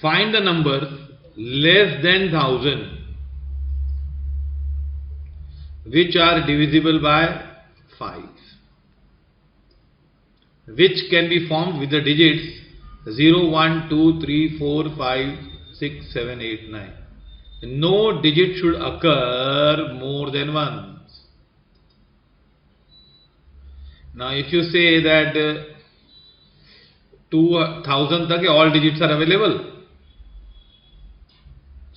Find the numbers less than 1000 which are divisible by 5, which can be formed with the digits 0, 1, 2, 3, 4, 5, 6, 7, 8, 9. No digit should occur more than once. Now if you say that 2000 तक all digits are available,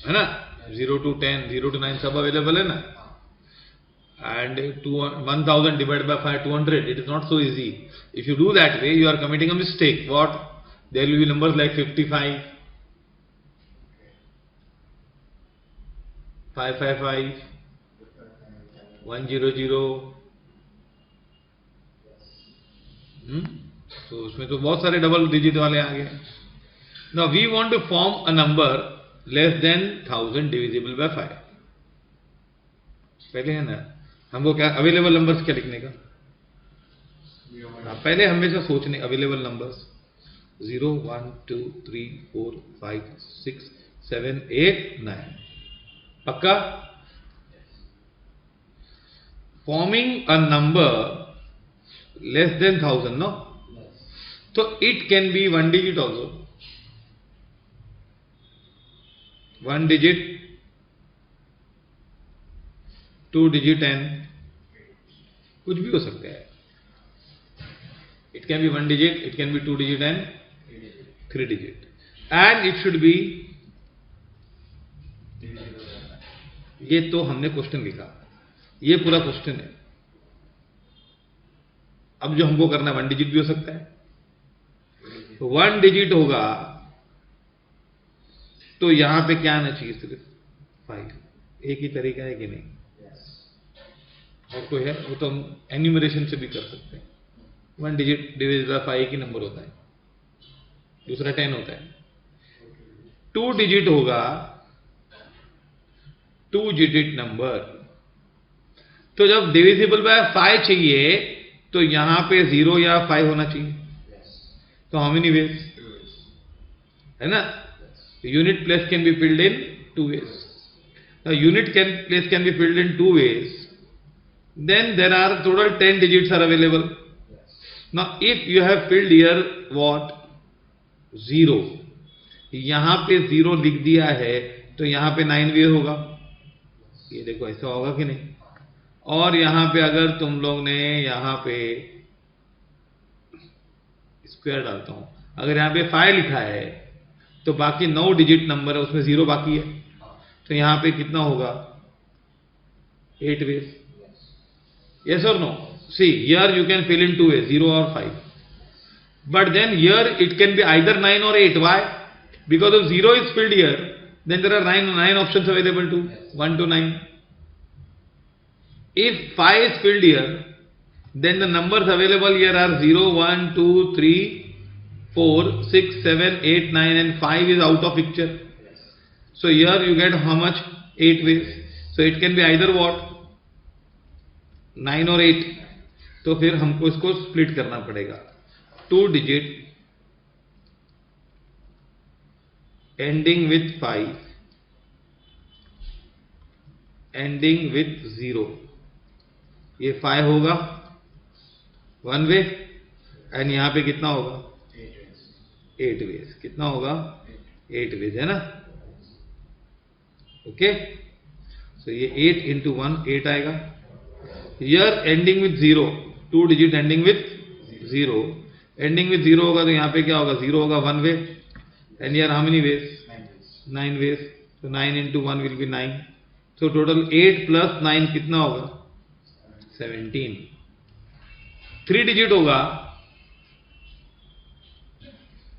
है ना, 0 to 10, 0 to 9 सब available है ना, and 1000 divided by 5, 200, it is not so easy. If you do that way, you are committing a mistake. What? There will be numbers like 55, 555, 100. तो उसमें तो बहुत सारे डबल डिजिट वाले आ गए. Now we want to form a number less than 1000 divisible by 5. पहले है ना हमको क्या अवेलेबल नंबर्स क्या लिखने का, पहले हमेशा सोचने अवेलेबल नंबर्स 0, 1, 2, 3, 4, 5, 6, 7, 8, 9. पक्का? Forming a number less than 1000, no? So it can be one digit also. One digit, two digit and कुछ भी हो सकता है. It can be one digit, it can be two digit and three digit. And it should be, ये तो हमने question लिखा, ये पूरा क्वेश्चन है. अब जो हमको करना है वन डिजिट भी हो सकता है. तो वन डिजिट होगा तो यहां पे क्या आना चाहिए, सिर्फ 5. एक ही तरीका है कि नहीं? और कोई है? वो तो हम एन्यूमरेशन से भी कर सकते हैं. वन डिजिट डिवाइड बाय 5 एक ही नंबर होता है, दूसरा 10 होता है. टू डिजिट होगा, टू डिजिट नंबर. तो जब डिविजिबल बाय 5 चाहिए तो यहां पे 0 या 5 होना चाहिए. तो हाउ मेनी वेज, है ना? Unit place can be filled in 2 ways. Now unit place can be filled in 2 ways. Then there are total 10 digits are available. Now if you have filled here what 0, यहां पे 0 लिख दिया है तो यहां पे 9 वे होगा. ये देखो ऐसा होगा कि नहीं? और यहां पे अगर तुम लोग ने यहां पे स्क्वायर डालता हूं, अगर यहां पे 5 लिखा है तो बाकी 9 डिजिट नंबर है उसमें 0 बाकी है, तो यहां पे कितना होगा? 8 veg. Yes or no? See, here you can fill in 2 ways, 0 or 5. But then here it can be either 9 or 8. Why? Because if 0 is filled here, then there are 9 options available too, 1 to 9. If 5 is filled here, then the numbers available here are 0, 1, 2, 3, 4, 6, 7, 8, 9 and 5 is out of picture. So here you get how much? 8 ways. So it can be either what? 9 or 8. तो फिर हमको इसको split करना पड़ेगा. 2 digit ending with 5 ending with 0, ये 5 होगा 1 वे, and यहां पे कितना होगा? 8 वेज. कितना होगा? 8 वेज, है ना? ओके. सो ये 8 into 1 8 आएगा. Here ending with 0, 2 digit ending with 0, ending with 0 होगा तो यहाँ पे क्या होगा? 0 होगा 1 वे, and here how many ways? 9 ways. So 9 into 1 will be 9. So total 8 plus 9 कितना होगा? 17. 3 digit होगा.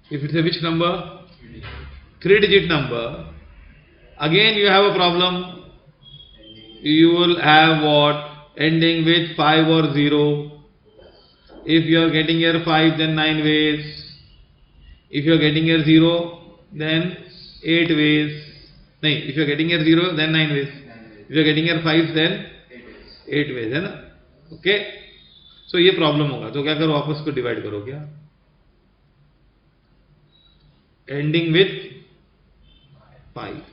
If it's a which number? 3 digit number. Again you have a problem. You will have what? Ending with 5 or 0. If you are getting here 5, then 9 ways. If you are getting here 0, then 8 ways. No, if you are getting here 0, then 9 ways. If you are getting here 5, then 8 ways, है ना? Okay. सो ये problem होगा. तो क्या करो? आपस को divide करो. क्या? एंडिंग विथ 5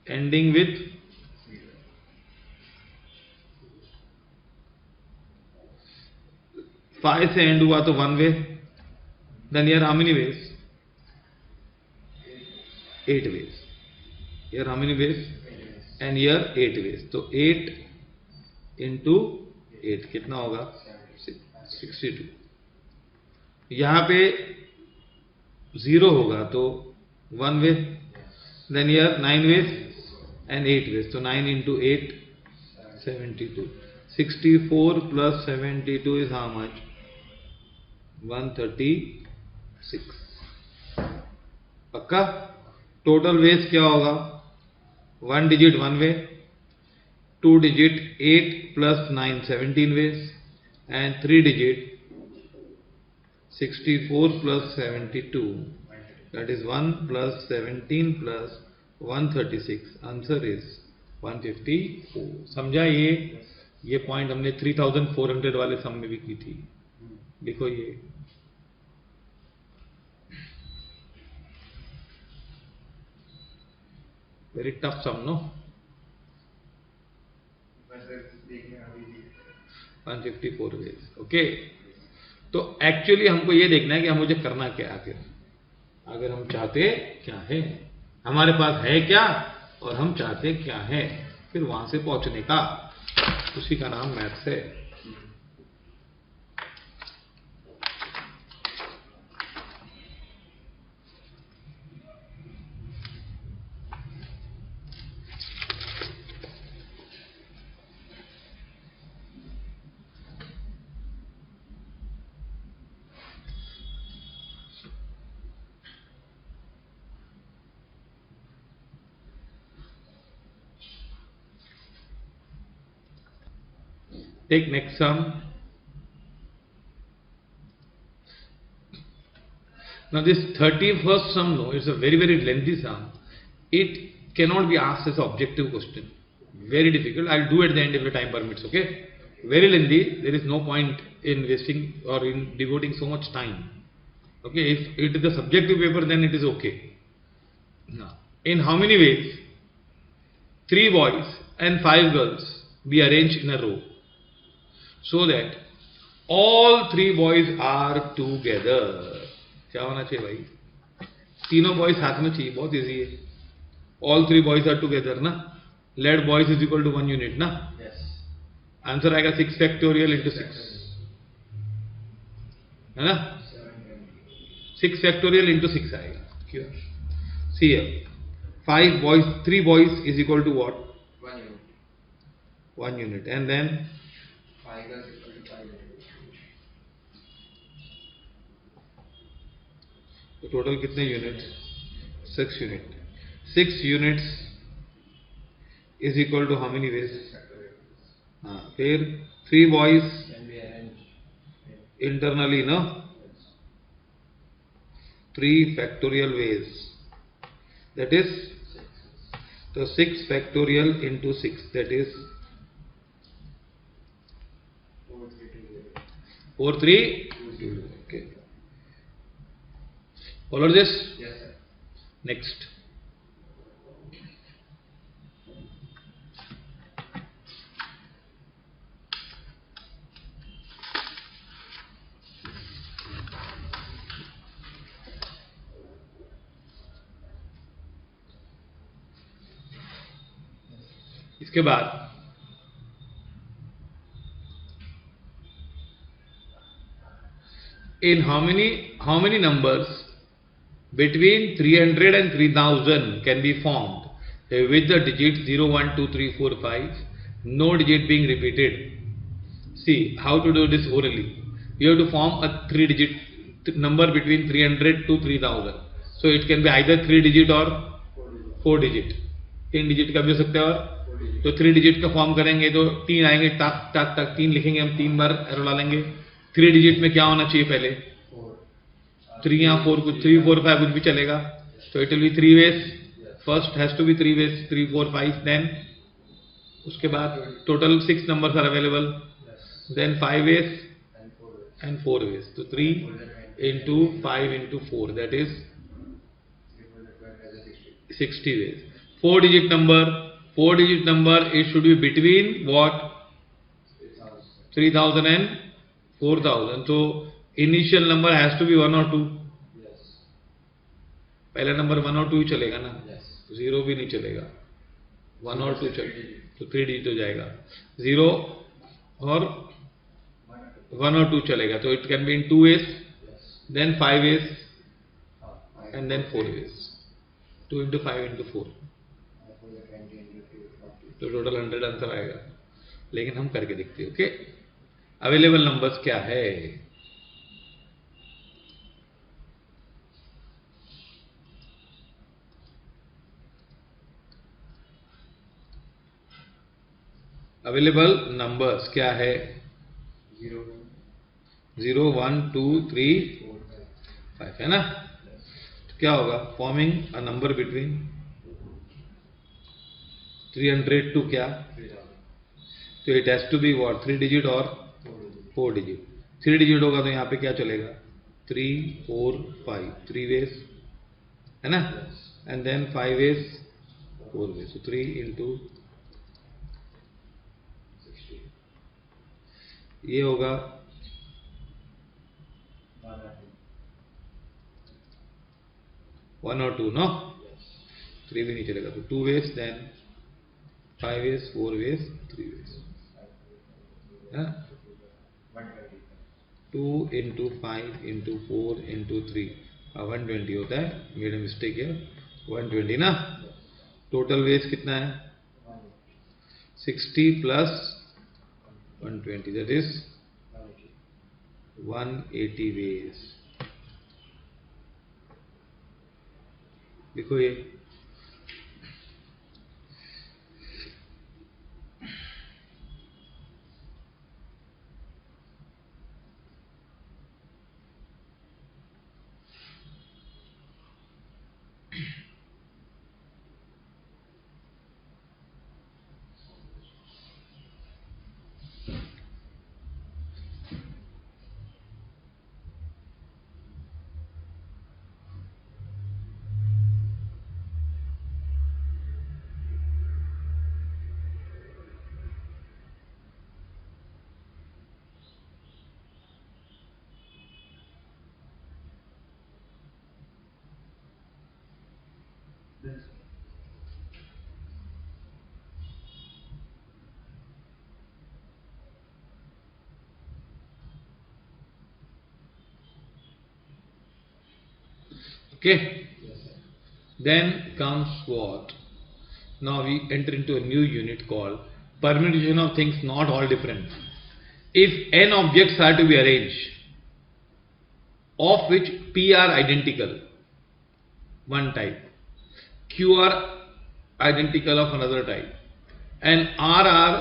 ending with 5 से एंड हुआ तो 1 way. Then here how many ways? 8 ways. Here how many ways? And here 8 ways. तो 8 into 8 कितना होगा? 62. यहाँ पे 0 होगा तो 1 way. Then here 9 ways and 8 ways. तो 9 into 8 72. 64 plus 72 is how much? 136. पक्का? टोटल वेज क्या होगा? 1 digit 1 way, 2 digit 8 plus 9 17 ways and 3 digit 64 plus 72 that is 1 plus 17 plus 136. Answer is 154. समझा? ये पॉइंट हमने 3400 वाले सम में भी की थी. देखो ये very tough sum, no? 154 ways. Okay, तो एक्चुअली हमको ये देखना है कि हम मुझे करना क्या है. फिर अगर हम चाहते क्या है, हमारे पास है क्या और हम चाहते क्या है, फिर वहां से पहुंचने का, उसी का नाम मैथ्स है. Take next sum. Now this 31st sum, no, it's a very lengthy sum. It cannot be asked as an objective question. Very difficult. I'll do at the end if the time permits. Okay. Very lengthy. There is no point in wasting or in devoting so much time. Okay. If it is a subjective paper, then it is okay. Now, in how many ways 3 boys and 5 girls be arranged in a row so that all 3 boys are together? क्या होना चाहिए भाई? तीनों boys साथ में चाहिए. बहुत easy है. ऑल 3 बॉयज आर टुगेदर ना. Let boys is equal to 1 unit ना. आंसर आएगा 6 फैक्टोरियल इंटू 6, है ना. 6 फैक्टोरियल इंटू 6 आएगा. क्यों? सी 5 boys, 3 boys is equal to what? 1 unit. 1 unit. And then 5 girls equal to 5 unit. तो टोटल कितने unit? 6 unit. 6 units is equal to how many ways? हाँ, फिर 3 boys Can be arranged. internally, no? 3 factorial ways. That is, so 6 factorial into 6, that is 4, 3, 2, 0. 4, 3, 2. Okay. Follow this? Yes, sir. Next. इसके बाद in how many numbers between 300 and 3000 can be formed with the digits 0, 1, 2, 3, 4, 5, no digit being repeated. See how to do this orally. You have to form a 3-digit number between 300 to 3000. So it can be either 3 digit or 4 digit. 3 digit का भी हो सकता है. और तो 3 digit का form करेंगे तो 3 आएंगे. टक टक टक 3 लिखेंगे हम. 3 बार एरो डालेंगे. 3 डिजिट में क्या होना चाहिए पहले? 3 या 4, कुछ 3, 4, 5 कुछ भी चलेगा. तो it will be 3 ways. First has to be 3 ways. 3, 4, 5. Then उसके बाद total 6 numbers are available. Then 5 ways and 4 ways. तो 3 into 5 into 4, that is 60 ways. 4-digit number, it should be between what? 3000 and 4000. So initial number has to be 1 or 2. Yes. पहला number 1 और 2 ही चलेगा ना, Yes. 0 भी नहीं चलेगा, 1 और 2 चलेगा, तो 3 डिजिट हो जाएगा. 0 और 1 और 2 चलेगा, तो it can be in 2 ways, Yes. then 5 ways, I and then 4 ways. 2 into 5 into 4, put the 20 into 40. तो टोटल 100 आंसर आएगा. लेकिन हम करके देखते हैं. ओके, अवेलेबल नंबर्स क्या है? अवेलेबल नंबर्स क्या है? 0, 0, 1, 2, 3, 4, 5 है ना. तो क्या होगा? Forming a number between 300 to क्या? 3000. तो it has to be what? 3 digit और 4 डिजिट. 3 डिजिट होगा तो यहाँ पे क्या चलेगा? 3, 4, 5, 3 वेज है ना, and then 5 ways, 4 ways. so 3 into 60. ये होगा 1 और 2 नो. Yes. 3 भी नहीं चलेगा, तो 2 ways, then 5 ways, 4 ways, 3 ways है ना. 120. 2 into 5 into 4 into 3, 120 होता है. मेड मिस्टेक है, 120 ना. टोटल वेज कितना है? 60 प्लस 120, दैट इज 180 वेज. देखो ये okay. Then comes what? Now we enter into a new unit called permutation of things not all different. If n objects are to be arranged, of which p are identical, one type, q are identical of another type, and r are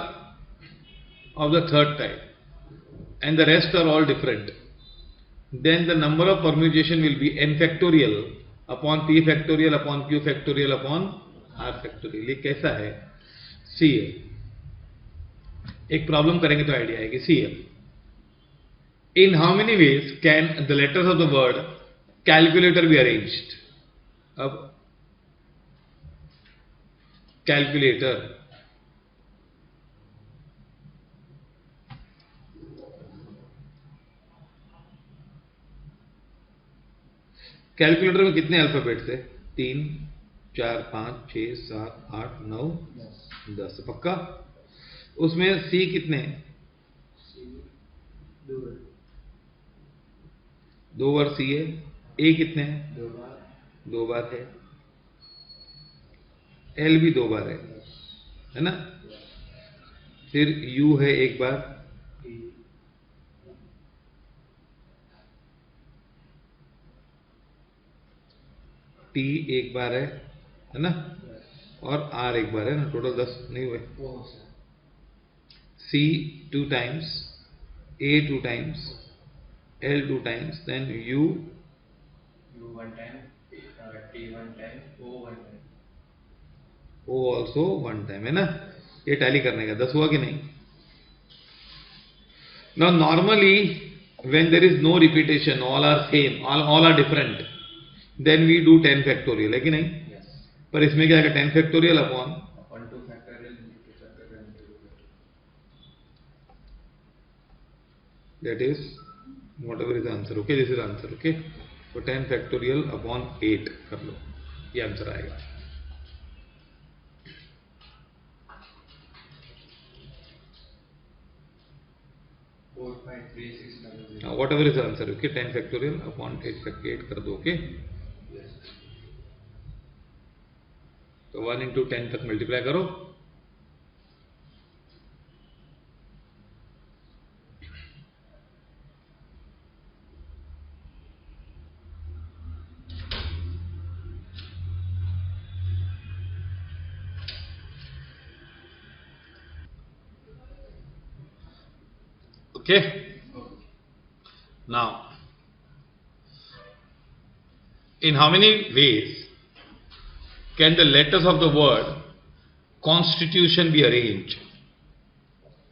of the third type, and the rest are all different, then the number of permutation will be n factorial upon p factorial upon q factorial upon r factorial. ये कैसा है? सी एक problem करेंगे तो idea आएगी. See in how many ways can the letters of the word calculator be arranged? अब calculator, calculator में कितने अल्फाबेट्स है? 3, 4, 5, 6, 7, 8, 9, 10. पक्का? उसमें सी कितने हैं? 2 बार सी है. ए कितने हैं? 2 बार है. एल भी 2 बार है ना. फिर यू है 1 बार, टी 1 बार है ना, और आर 1 बार है ना. टोटल 10 नहीं हुए. C 2 times, A 2 times, L 2 times, then U 1 time, T 1 time, O 1 time. O also 1 time है ना. ये टैली करने का 10 हुआ कि नहीं? Now normally when there is no repetition, all are same, all are different, then we do 10 factorial है कि नहीं? Yes. पर इसमें क्या आएगा 10 factorial upon Upon 2 factorial into 2 factorial into 2 factorial. that is whatever is the answer. Okay, this is the answer. Okay, so 10 factorial upon 8 कर लो, ये answer आएगा. Whatever is the answer. Okay, 10 factorial upon 8 factorial कर दो. Okay, तो 1 into 10 तक multiply करो. Okay, now in how many ways can the letters of the word constitution be arranged?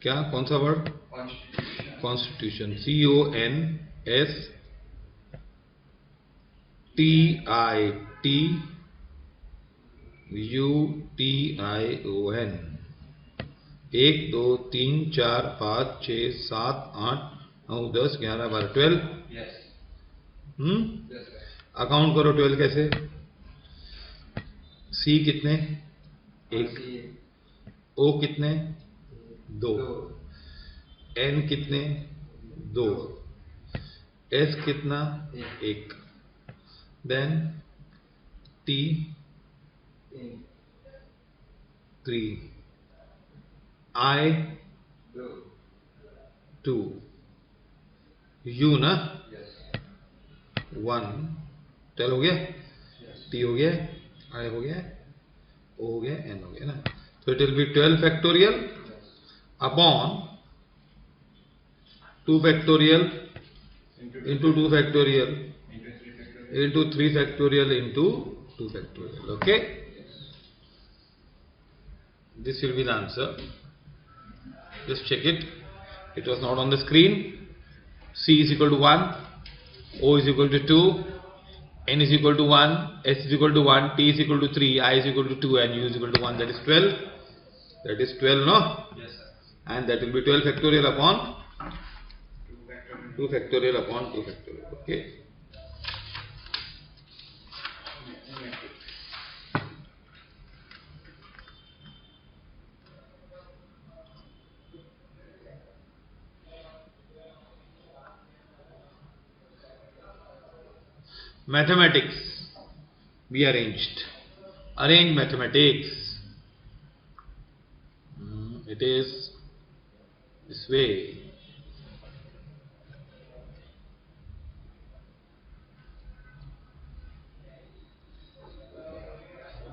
क्या कौन सा word? Constitution. Constitution. 1 2 3 4 5 6 7 8 9 10 11 12 12. Yes. Yes, sir. Account करो 12 कैसे? सी कितने? 1. ओ कितने? 2. एन कितने? 2. एस कितना? 1. Then T 3. आई 2. यू ना 1. 12 हो गया, टी हो गया, आई हो गया, ओ हो गया, एन हो गया ना. तो it will B 12 factorial upon 2 factorial into 2 factorial into 3 factorial into 2 factorial. Okay, this will be the answer. Just check it. It was not on the screen. C is equal to 1, O is equal to 2, N is equal to 1, S is equal to 1, T is equal to 3, I is equal to 2, and U is equal to 1. That is 12. That is 12, no? Yes, sir. And that will be 12 factorial upon 2 factorial upon 2 factorial. Okay. Mathematics be arranged. Arrange mathematics. It is this way.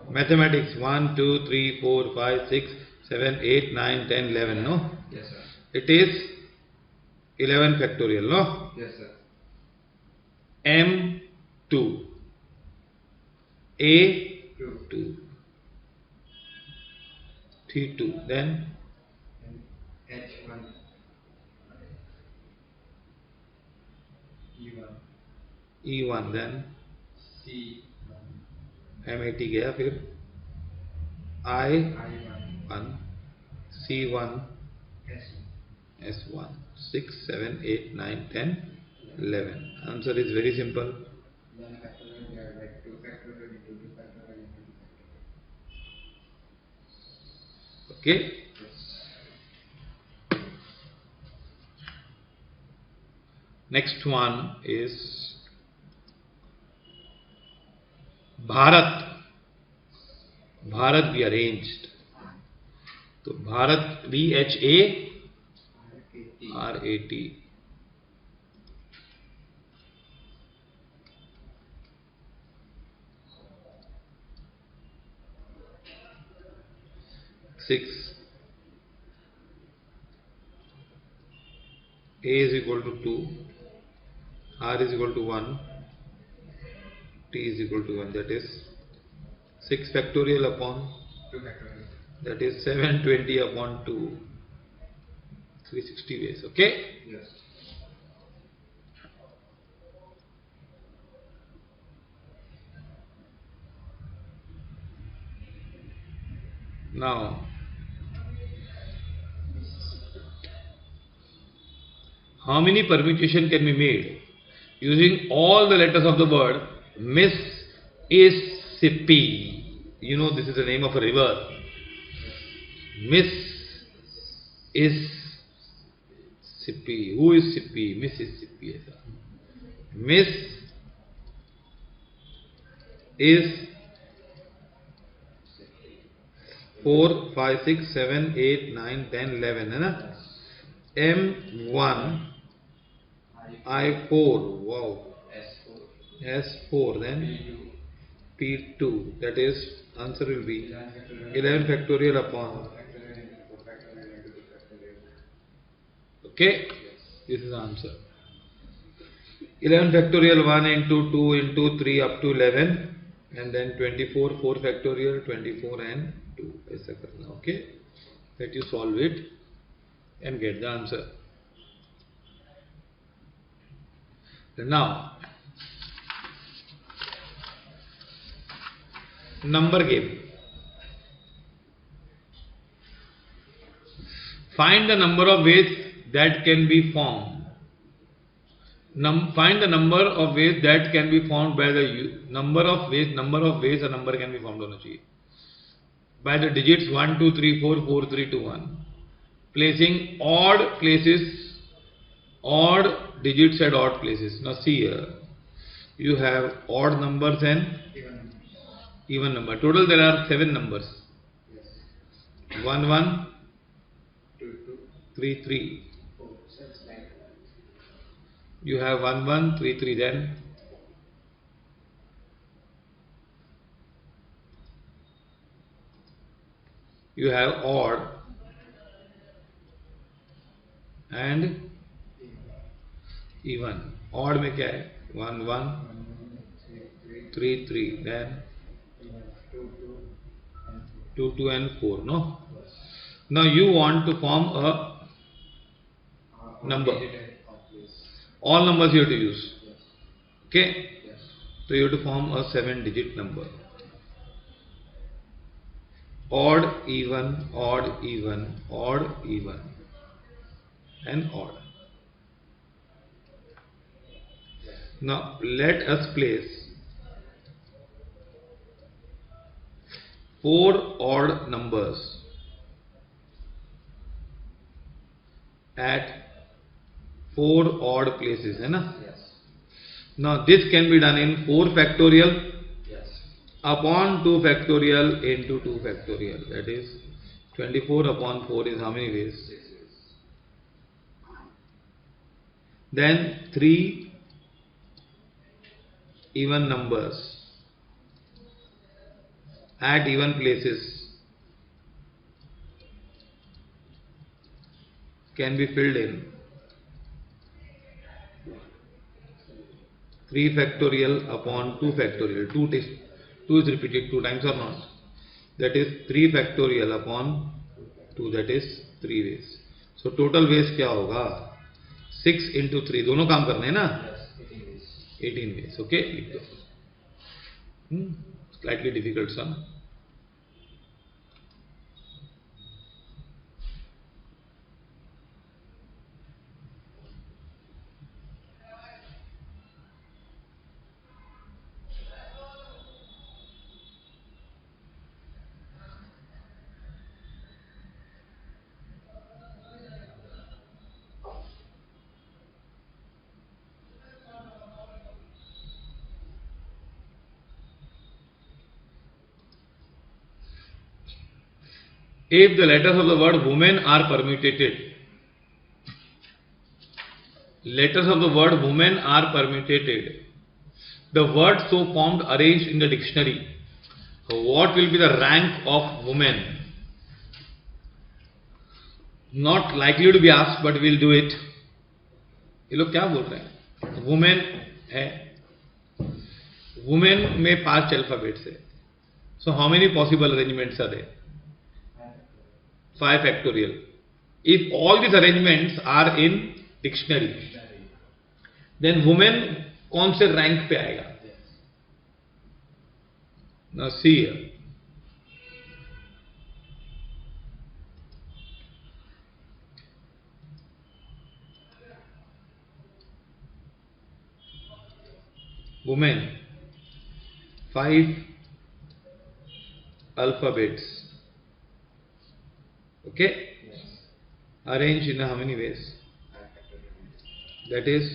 Mathematics 1, 2, 3, 4, 5, 6, 7, 8, 9, 10, 11. No? Yes, sir. It is 11 factorial. No? Yes, sir. M2, A2, T2, then H1, E1, E1, then C1, M80 गया, फिर I1, I1, C1, S1. S1, 6, 7, 8, 9, 10, 11. Answer is very simple. 1 factorial divided by 2 factorial into 2 factorial into 2 factorial. Okay. Yes. Next one is Bharat. Bharat be arranged. So Bharat, BHARAT. Six. A is equal to 2. R is equal to 1. T is equal to 1. That is 6 factorial upon. 2 factorial. That is 720 upon 2. 360 ways. Okay. Yes. Now, how many permutation can be made using all the letters of the word Mississippi? You know this is the name of a river. Mississippi. Who is Sippy? Mississippi. Miss is 4, 5, 6, 7, 8, 9, 10, 11 है ना? M1 I4. Wow. S4 then P2. That is answer will be 11 factorial upon. Okay, this is the answer. 11 factorial 1 into 2 into 3 up to 11 and then 24 4 factorial 24 and 2 ऐसा करना. Okay, let you solve it and get the answer. Now, number game. Find the number of ways that can be formed. Find the number of ways that can be formed by the number of ways a number can be formed होना चाहिए. By the digits 1, 2, 3, 4, 4, 3, 2, 1. Placing odd digits at odd places. Now see here, you have odd numbers and even number. Total there are 7 numbers. 1, 1, 3, 3. You have 1, 1, 3, 3 then. You have odd and even. Odd में क्या है? 1, 1, 3, 3 then 2, 2 and 4. No. Now you want to form a number. All numbers you have to use. Okay. So you have to form a 7-digit number. Odd, even, odd, even, odd, even, and odd. Now let us place 4 odd numbers at 4 odd places, है ना? Now this can be done in 4 factorial upon 2 factorial into 2 factorial. That is 24 upon 4 is how many ways? 6 ways. Then 3 even numbers at even places can be filled in. 3 factorial upon 2 factorial. 2 is repeated 2 times or not? That is 3 factorial upon 2, that is 3 ways. So total ways क्या होगा? 6 into 3. दोनों काम करने हैं ना? 18 ways. Okay, लिख दो. Slightly difficult sum. If the letters of the word woman are permutated, the words so formed arranged in the dictionary, what will be the rank of woman? Not likely to be asked, but we'll do it. ये लोग क्या बोल रहे हैं? Women है, women में 5 alphabets है. So how many possible arrangements are there? 5 factorial. If all these arrangements are in dictionary, then woman कौन से rank पे आएगा? Now see here. women 5 alphabets. Okay, Yes. arranged in how many ways? That is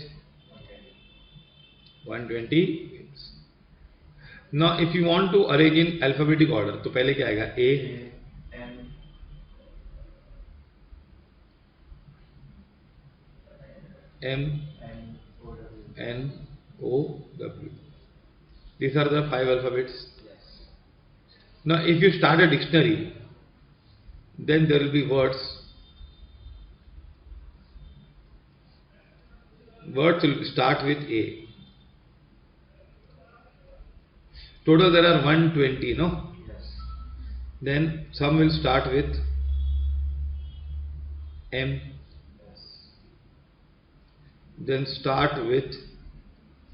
120 ways. Now if you want to arrange in alphabetic order, तो पहले क्या आएगा? A, M, M, N, O, W. N, O, W. These are the 5 alphabets. Yes. Now if you start a dictionary, then there will be words. Words will start with A. Total there are 120, no? Yes. Then some will start with M, Yes. then start with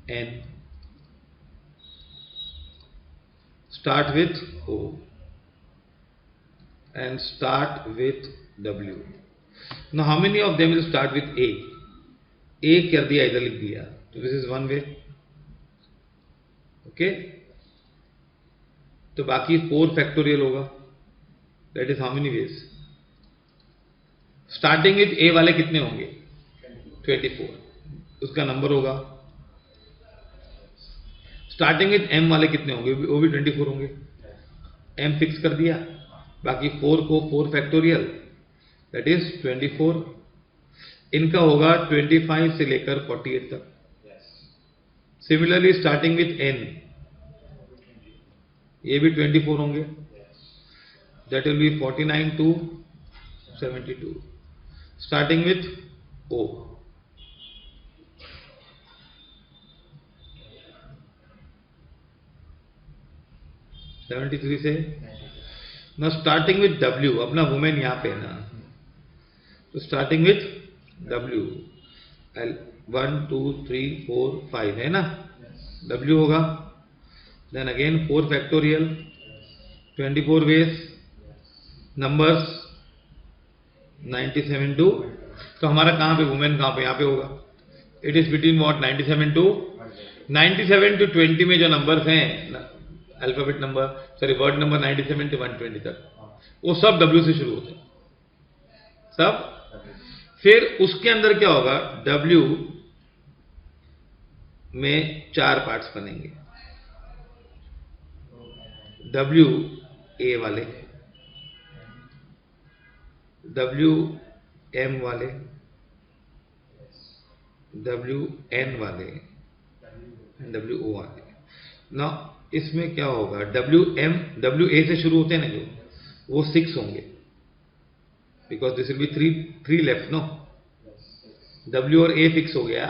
N, start with O, and start with W. Now how many of them will start with A? A कर दिया, इधर लिख दिया, तो this is one way. Okay, तो बाकी 4 factorial होगा. That is how many ways? Starting with A वाले कितने होंगे? 24. उसका नंबर होगा. Starting with M वाले कितने होंगे? वो भी 24 होंगे. M फिक्स कर दिया, बाकी 4 को 4 factorial, that is 24. इनका होगा 25 से लेकर 48 तक. Yes. Similarly starting with N, ये भी 24 होंगे. Yes. That will be 49 to 72. Starting with O, (73) से. Now starting with W, अपना वुमेन यहाँ पे है ना, तो स्टार्टिंग विथ W, 1 2 3 4 5 है ना, W होगा. Then again 4 factorial, 24 ways, numbers 97 to, तो हमारा कहाँ पे वुमेन कहाँ पे? यहाँ पे होगा. It is between what? 97 to 97 to 20 में जो नंबर्स हैं, alphabet number, sorry word number 97 to 120 तक, वो सब W से शुरू होते हैं, सब. फिर उसके अंदर क्या होगा? W में 4 पार्ट्स बनेंगे. W A वाले, W M वाले, W N वाले, W O वाले. ना इसमें क्या होगा? W M, W A से शुरू होते हैं ना जो, वो 6 होंगे, because this will be 3 left, no. W और A फिक्स हो गया.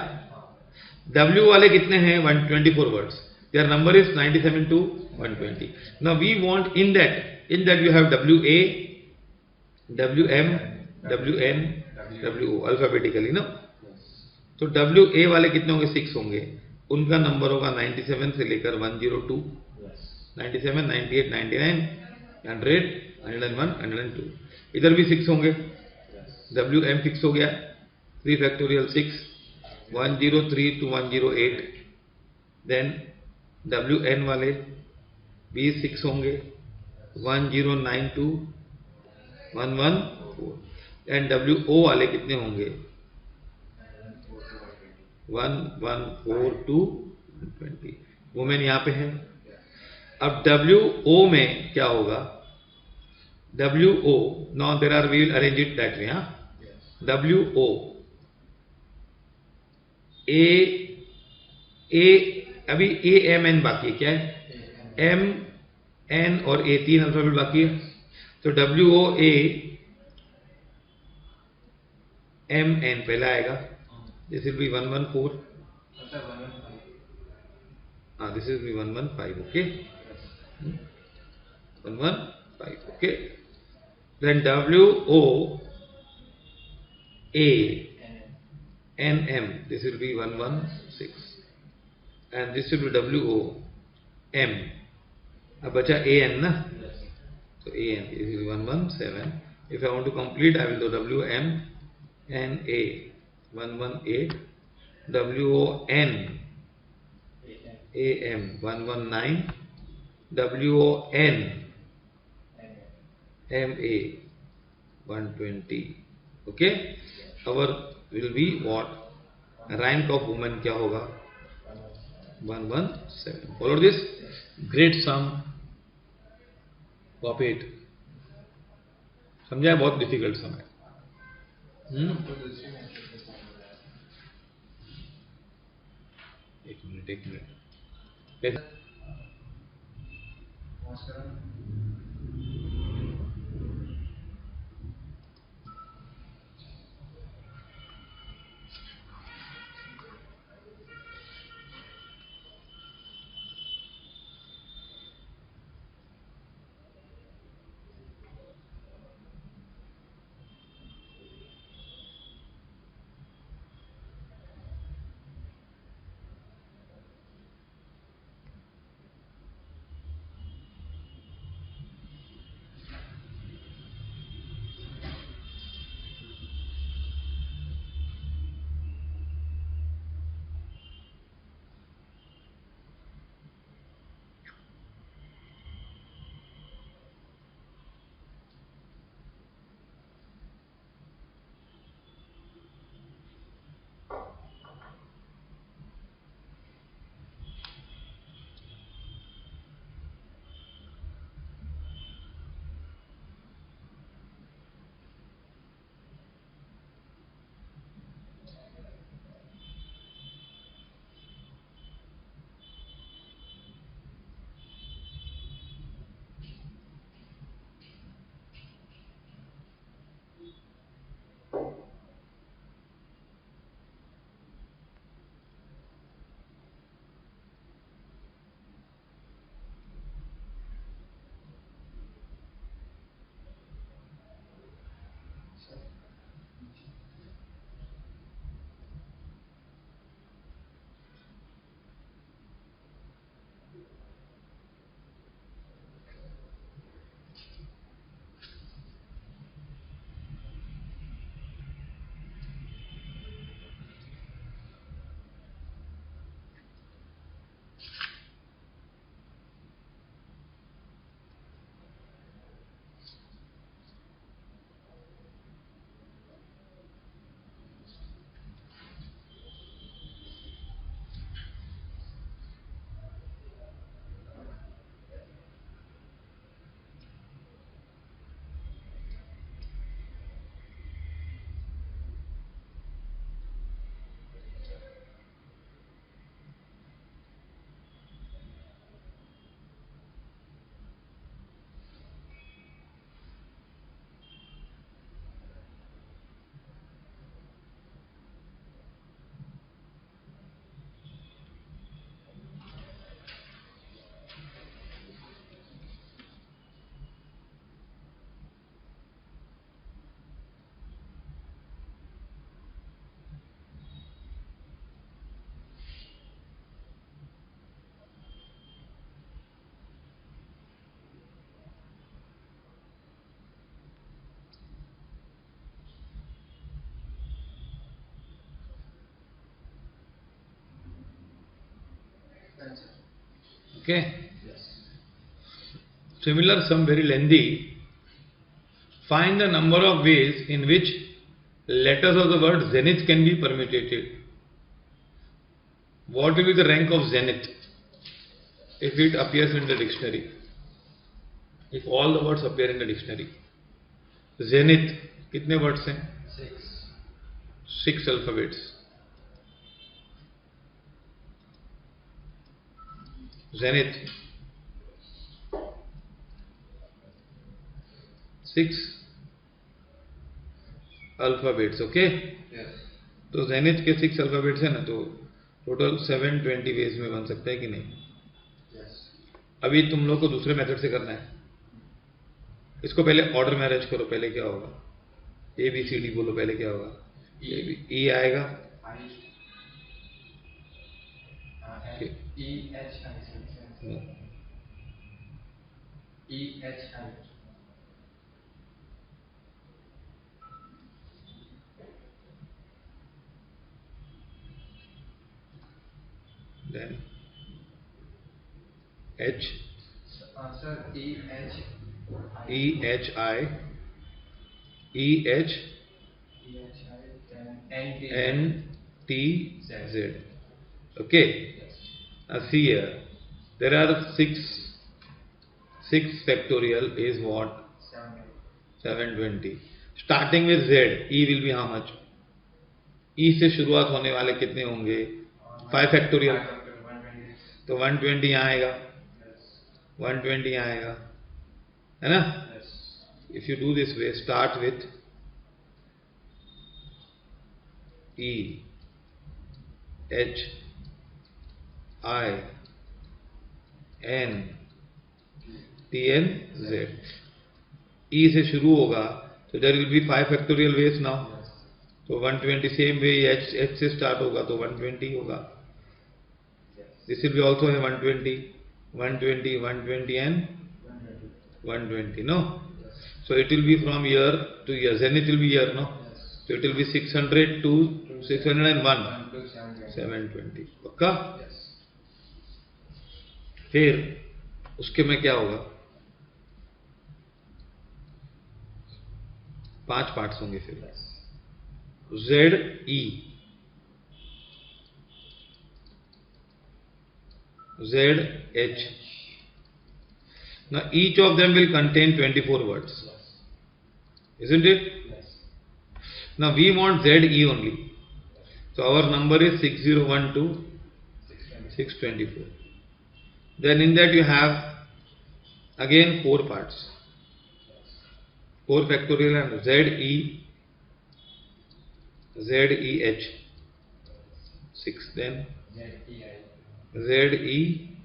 W वाले कितने हैं? 124 words. Their number is 97 to 120. Now we want in that you have WA, WM, WN, WO alphabetically, no? तो WA वाले कितने होंगे? 6 होंगे. उनका नंबर होगा 97 से लेकर 102, 97, 98, 99, 100, 101, 102. इधर भी 6 होंगे. WM फिक्स हो गया, 3 factorial 6, 103 to 108. Then WN वाले भी 6 होंगे, 109 to 114. एंड WO वाले कितने होंगे? 114 to 120. वुमेन यहाँ पे है. अब WO में क्या होगा? WO, now there are, we will arrange it that way, हाँ. WO, A अभी AMN बाकी है. क्या है? M, N और A 3 अल्फाबेट बाकी है. तो WO A M N पहला आएगा. This will be 114. हाँ, this will be 115. Okay, 115. Okay. Then WO A N M, this will be 116. And this will be WO M. अब बचा AN ना, so AN, this is 117. If I want to complete, I will do WM and A 118, WO N AM 119, WON MA 120. Okay, our will be what? Rank of woman क्या होगा? 117. Follow this. Great sum. Copy it. समझा? बहुत difficult सम है. एक minute. Okay. Similar sum, very lengthy. Find the number of ways in which letters of the word zenith can be permutated. What will be the rank of zenith if it appears in the dictionary? If all the words appear in the dictionary. Zenith, कितने words हैं? 6 alphabets. Zenith, 6 alphabets. Okay. Yes. तो zenith के 6 alphabets है ना, तो total 720 veg में बन सकता है कि नहीं? Yes. अभी तुम लोग को दूसरे मेथड से करना है. इसको पहले ऑर्डर में अरेंज करो. पहले क्या होगा? ए बी सी डी बोलो. पहले क्या होगा? ई आएगा. Then H Sir, E H E H I E H N T Z. Okay. Yes. Now see here, there are six factorial is what? 720. Starting with Z, E will be how much? E से शुरुआत होने वाले कितने होंगे? 5 factorial. तो 120 यहाँ आएगा, 120 यहाँ आएगा, है ना? If you do this way, start with E H I N T N Z. E से शुरू होगा तो there will be 5 factorial ways now. तो 120 same way H से start होगा तो 120 होगा. This will be also a 120, 120, 120 and 120. No? So it will be from year to year. Then it will be year, no? So it will be 600 to 601, 720. पक्का? फिर उसके में क्या होगा? 5 पार्ट्स होंगे फिर. Z E Z H. Now each of them will contain 24 words, isn't it? Now we want Z E only. So our number is 6012 624. Then in that you have again 4 parts. 4 factorial and Z E H 6. Then Z E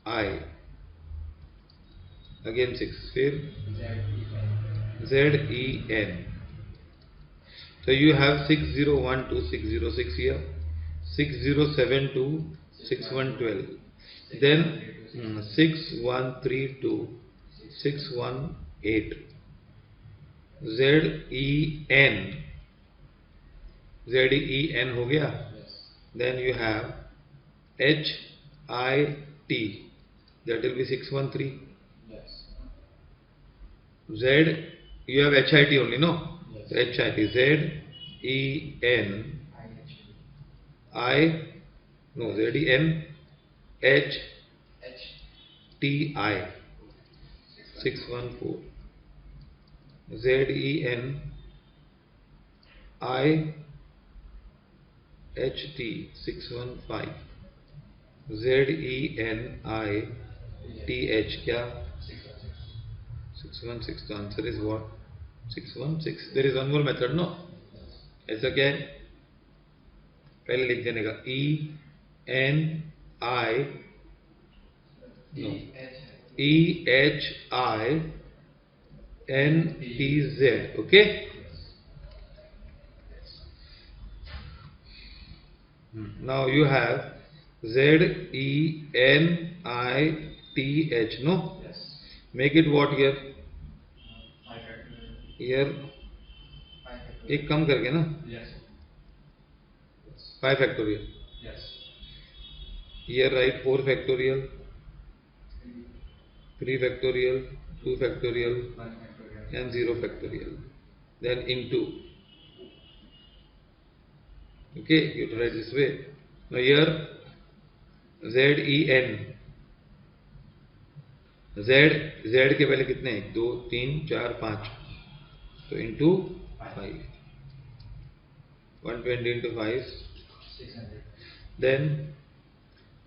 I again 6. फिर Z E N. So you have 6012 606 here, 6072 6112. Then 6132 618. Z E N. Z E N हो गया. Then you have H I T, that will be 613. Z, you have H I T only, no? H I T. Z E N I, no, Z E N H T I 614. Z E N I H T 615. Z E N I T H क्या? 616. The answer is what? 616. There is one more method, no? ऐसा क्या है? पहले लिख देने का E N I no E H I N T Z. Okay. Now you have Z E N I T H. No. Make it what here? Here एक कम करके ना. 5 factorial. Here write 4 factorial, 3 factorial, 2 factorial and 0 factorial. Then into. Okay, you write this way. Now here Z E N. Z के पहले कितने हैं? 2 3 4 5. तो into 5. 120 into 5. 600. Then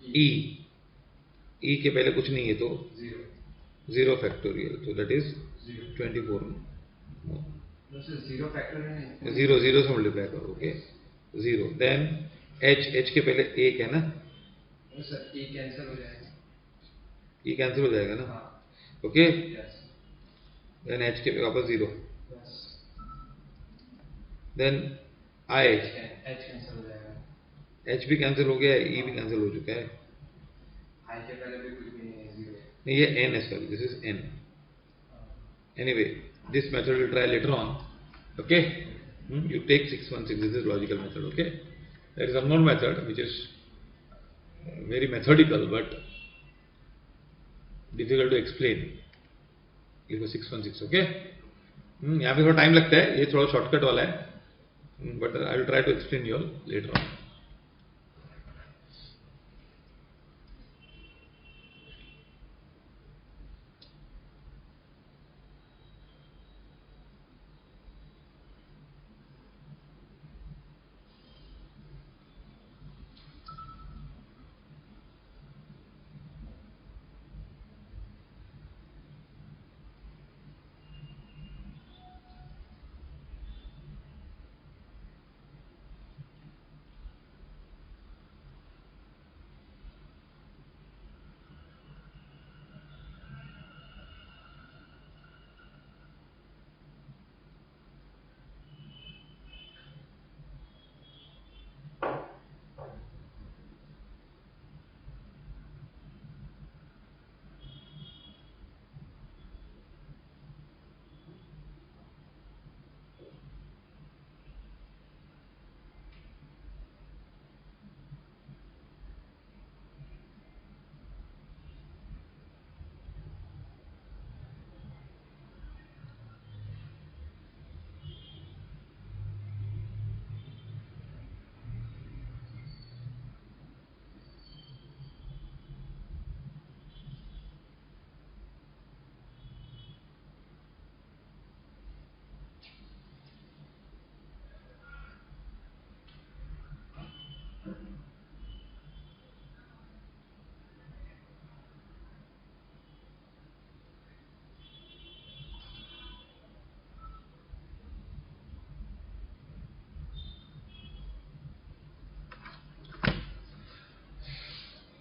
E के पहले कुछ नहीं है तो 0 factorial. So that is 24. No. No sir, 0 factorial. 0 से multiply करो. Okay. 0. Then H के पहले 1 है ना? No sir, E cancel हो जाएगा. E cancel हो जाएगा ना? हाँ. Okay. Yes. Then H के वापस 0. Yes. Then I. H cancel हो जाएगा. H भी कैंसिल हो गया है, E भी कैंसिल हो चुका है. I के पहले भी कुछ भी नहीं है, 0. नहीं ये N है sir, this is N. Anyway, this method we'll try later on. Okay? You take 616. This is logical method. Okay? There is one more method which is very methodical, but difficult to explain. लिखो 616. Okay. यहाँ पे थोड़ा time लगता है, ये थोड़ा shortcut वाला है, but I will try to explain you all later on.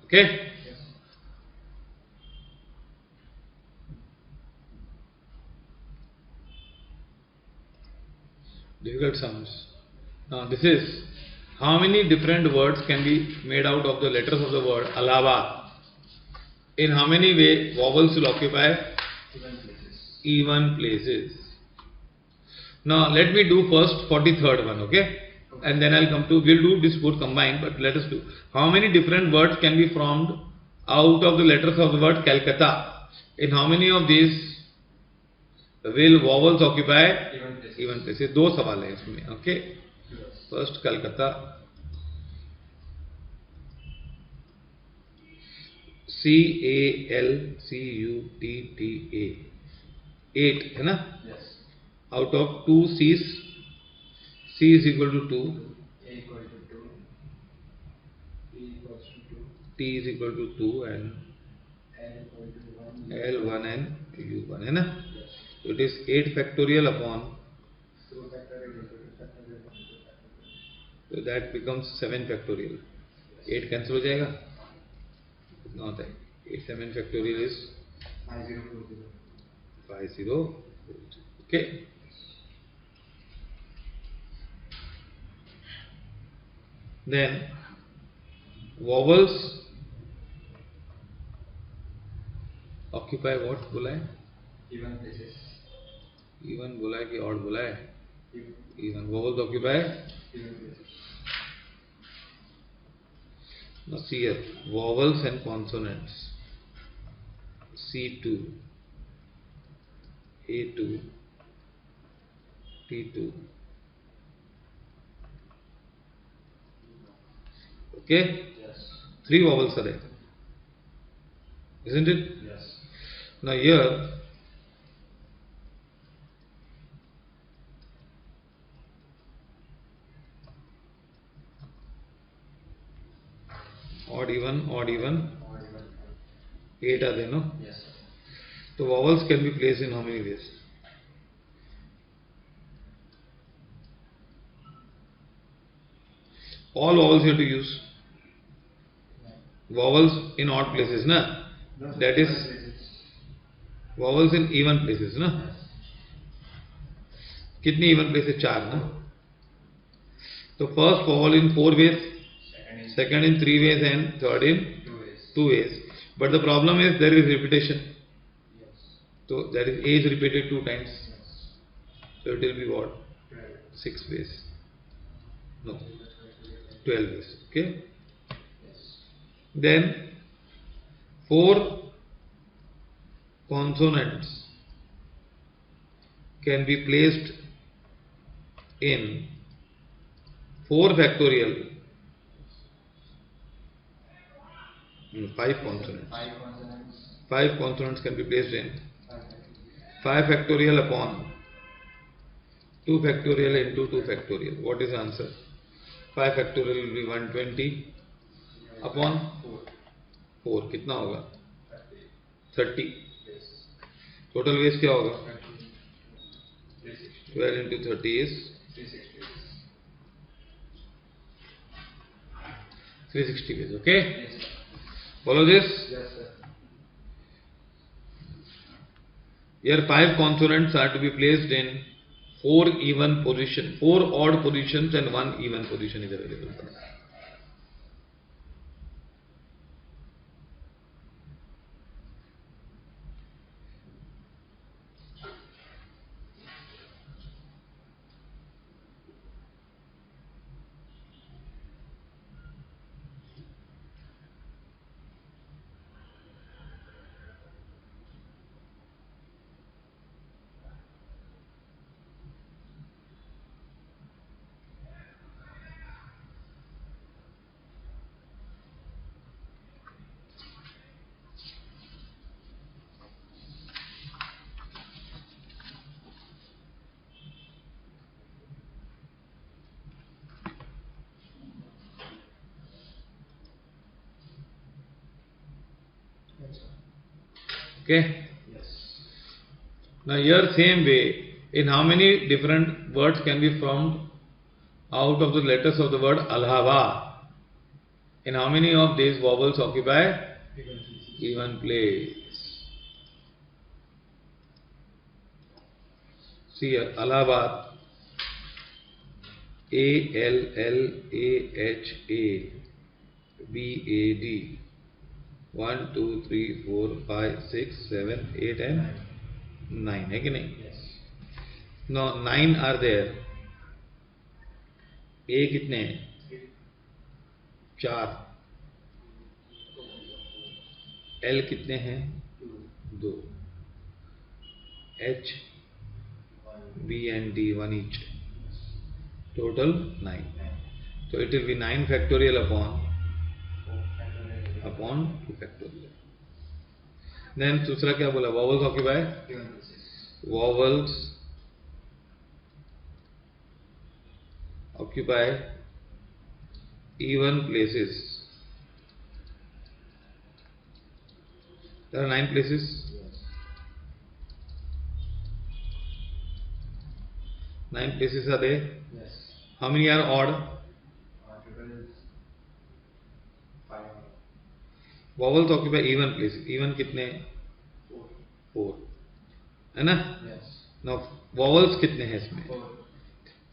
Okay. Difficult sounds. Now this is how many different words can be made out of the letters of the word Allahabad. In how many ways vowels will occupy even places. Now let me do first 43rd one, okay? And then I'll come to, we'll do this both combined, but let us do. How many different words can be formed out of the letters of the word Calcutta? In how many of these will vowels occupy even places? दो सवाल है इसमें, okay? First Calcutta. CALCUTTA. 8 है ना? Yes. Out of 2 C's, C is equal to 2, A equal to 2, B equals to 2, T is equal to 2 and L equal to 1, L1 and U1 है ना? Yes. So it is 8 factorial upon, 2 factorial into 2 factorial into 2 factorial. so that becomes 7 factorial. 8 cancel हो जाएगा? कितना होता है? 8 7 factorial is 5040. 50. Okay. Then vowels occupy what बोला है? Even places. Even बोला है कि odd बोला है? Even, Even. Vowels occupy. even places. Now see here, vowels and consonants. C2, A2, T2. Okay? Yes. 3 vowels are there. Isn't it? Yes. Now here, odd even, Or even. 8 are there, no? Yes. So vowels can be placed in how many ways? All vowels you have to use. Vowels in odd places, na? No, That is places. vowels in even places, na? Yes. कितनी even places? 4 ना? So first vowel in 4 ways, second in 3 ways and third in 2 ways. 2 ways. But the problem is there is repetition. Yes. So there is A is repeated 2 times. Yes. So it will be what? 12. 6 ways. No, 12 ways. Okay. Yes. Then 4 consonants can be placed in 4 factorial, 5 consonants. 5 consonants. 5 consonants can be placed in 5 5 factorial upon 2 factorial into 2 factorial. What is the answer? 5 factorial will be 120 upon 4. कितना होगा? 30. Total base क्या होगा? 12 into 30 is 360 base. Okay? Follow this? Yes, sir. Here 5 consonants are to be placed in 4 even position, 4 odd positions and 1 even position is available for us. Okay? Yes. Now here same way, in how many different words can be formed out of the letters of the word Alhava? In how many of these vowels occupy even place? See here, Allahabad, ALLAHABAD, 1 2 3 4 5 6 7 8 and 9. है कि नहीं? Yes. Now 9 are there. A कितने हैं? 4. L कितने हैं? 2. H, B and D 1 each. Total 9. So it will be 9 factorial upon 2 factorial. Then दूसरा क्या बोला? Vowels occupy? Vowels occupy even places. There are 9 places. 9 places are there. Yes. How many are odd? Total is 5. Vowels occupy even places. Even कितने? 4. है ना? Yes. Now vowels कितने हैं इसमें?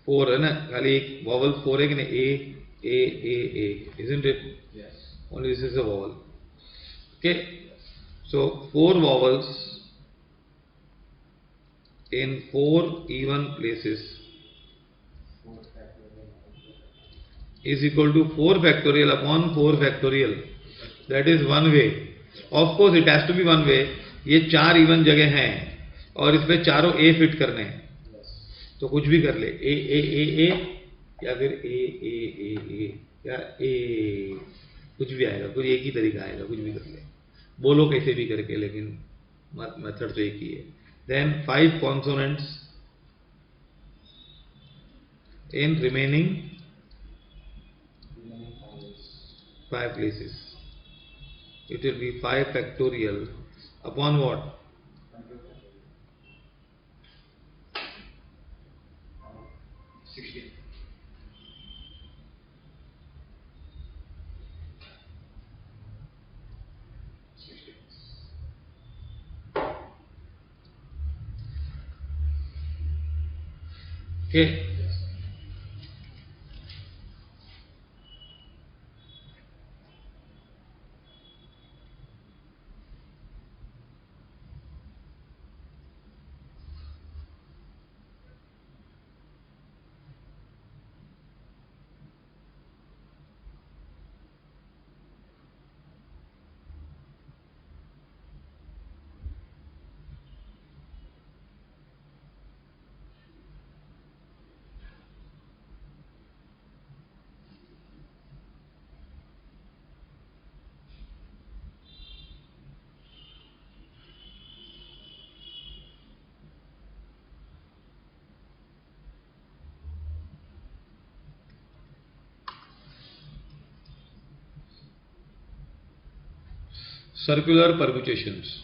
4 है ना? खाली एक vowel 4 है कि नहीं? A, isn't it? Yes. Only this is a vowel. Okay. So 4 vowels in 4 even places is equal to 4 factorial upon 4 factorial. That is one way. Of course it has to be one way. ये 4 even जगह हैं और इसमें चारों A fit करने हैं, तो कुछ भी कर ले, A या फिर A या A, कुछ भी आएगा, कुछ एक ही तरीका आएगा, कुछ भी कर ले, बोलो कैसे भी करके, लेकिन मेथड तो एक ही है. Then 5 consonants in remaining 5 places. It will be 5 factorial upon what? 60. Okay. circular permutations.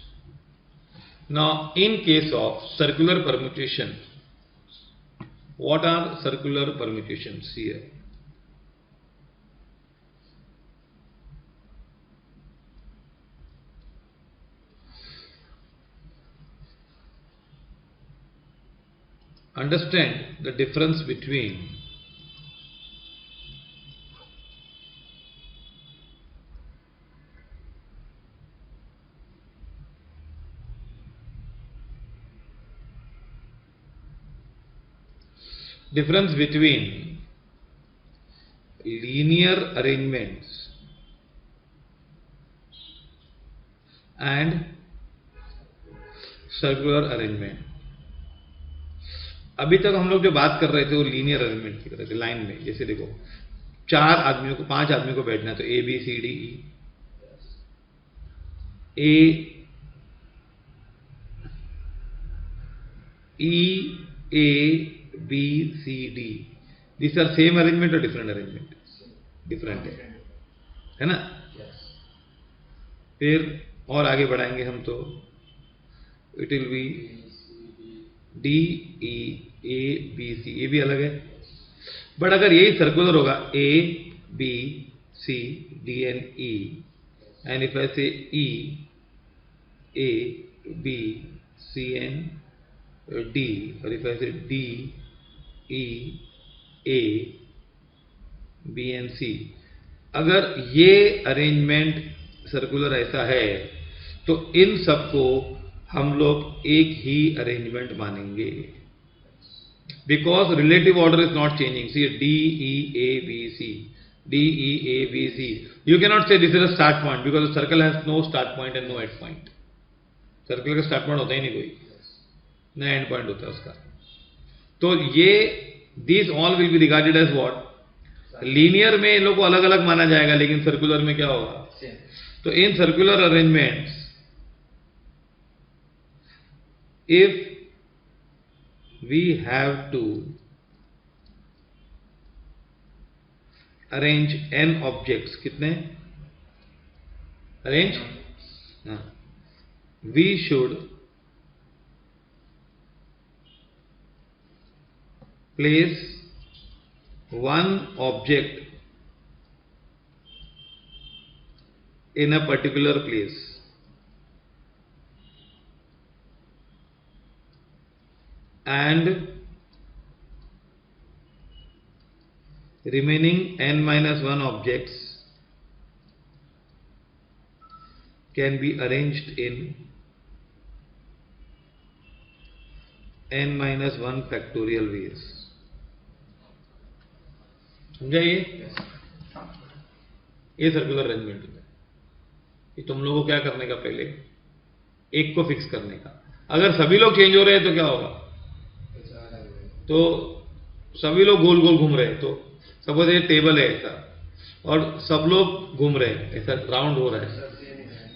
Now, in case of circular permutation, what are circular permutations here? Understand the difference between linear arrangements and circular arrangement. अभी तक हम लोग जो बात कर रहे थे वो लीनियर अरेंजमेंट की कर रहे थे लाइन में. जैसे देखो 5 आदमियों को बैठना है तो A B C D A B C D. This are same arrangement और डिफरेंट अरेंजमेंट? डिफरेंट है ना. फिर और आगे बढ़ाएंगे हम तो it will be D E A B C. ये भी अलग है. बट अगर यही सर्कुलर होगा A B C D and E and if I say E A B C and D और if I say D E A B N C. अगर ये अरेंजमेंट सर्कुलर ऐसा है तो इन सबको हम लोग एक ही अरेंजमेंट मानेंगे. Because relative order is not changing. C D E A B C D E A B C. You can not say this is a start point because circle has no start point and no end point. Circle का start point होता ही नहीं कोई, न and point होता है उसका. तो ये this all will be regarded as what. Linear में इन लोग को अलग अलग माना जाएगा लेकिन सर्कुलर में क्या होगा. तो in circular arrangements if we have to arrange n objects, कितने arrange? We should place one object in a particular place and remaining n minus 1 objects can be arranged in n minus 1 factorial ways. समझा ये circular arrangement है. ये तुम लोगों को क्या करने का, पहले एक को फिक्स करने का. अगर सभी लोग चेंज हो रहे हैं तो क्या होगा. तो सभी लोग गोल गोल घूम रहे हैं. तो सपोज ये टेबल है ऐसा और सब लोग घूम रहे हैं ऐसा, राउंड हो रहा है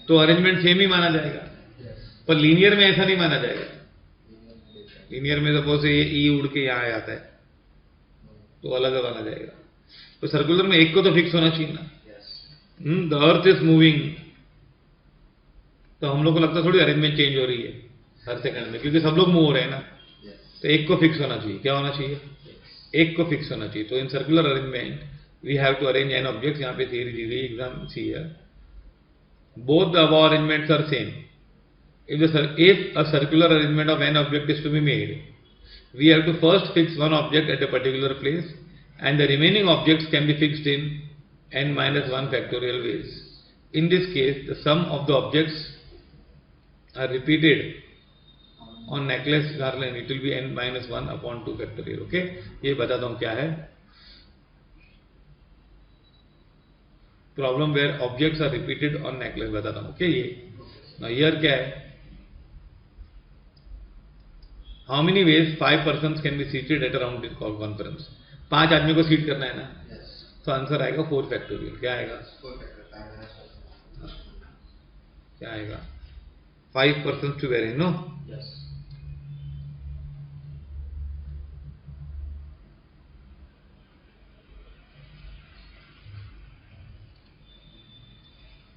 तो अरेंजमेंट सेम ही माना जाएगा. पर लीनियर में ऐसा नहीं माना जाएगा. लीनियर में सपोज ये ई उड़ के यहाँ आता है तो अलग माना जाएगा. तो सर्कुलर में एक को तो फिक्स होना चाहिए ना. द अर्थ इज मूविंग तो हम लोग को लगता थोड़ी अरेंजमेंट चेंज हो रही है हर सेकंड में, क्योंकि सब लोग मूव हो रहे हैं ना. तो एक को फिक्स होना चाहिए. क्या होना चाहिए, एक को फिक्स होना चाहिए. तो in circular arrangement we have to arrange n objects. यहाँ पे थियरी दी गई एग्जाम सी है. Both the above arrangements are same. If a circular arrangement of n object is to be made, we have to first fix one object at a particular place and the remaining objects can be fixed in n minus 1 factorial ways. In this case, the sum of the objects are repeated on necklace garland. It will be n minus 1 upon 2 factorial. Okay? ये बताता हूँ क्या है. Problem where objects are repeated on necklace बताता हूँ. Okay? ये now here क्या है. How many ways 5 persons can be seated at a round conference? 5 आदमी को सीट करना है ना. तो आंसर आएगा 4 फैक्टोरियल. क्या आएगा, क्या आएगा, 5 persons to arrange, no?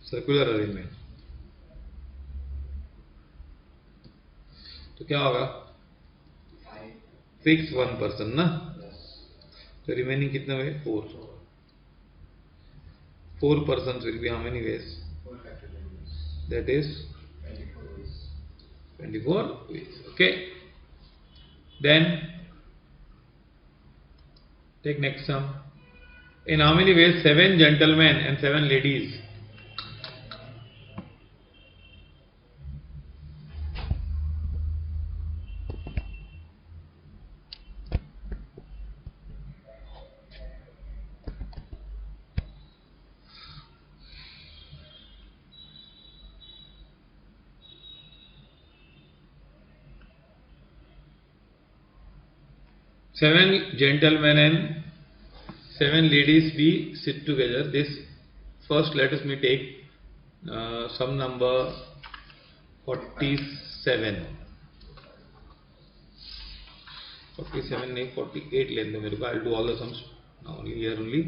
Circular arrangement. तो क्या होगा? 5. फिक्स 1% ना, Yes. तो रिमेनिंग कितना हुए? 4. 4% will be how many ways? 4 factorial ways. That is 24 ways. 24 ways. Okay. Then take next sum. In how many ways? 7 gentlemen and 7 ladies. Seven gentlemen and 7 ladies be sit together. This first let us me take sum number 47. 47 नहीं 48 लेने दो मेरे को. I'll do all the sums now only here only.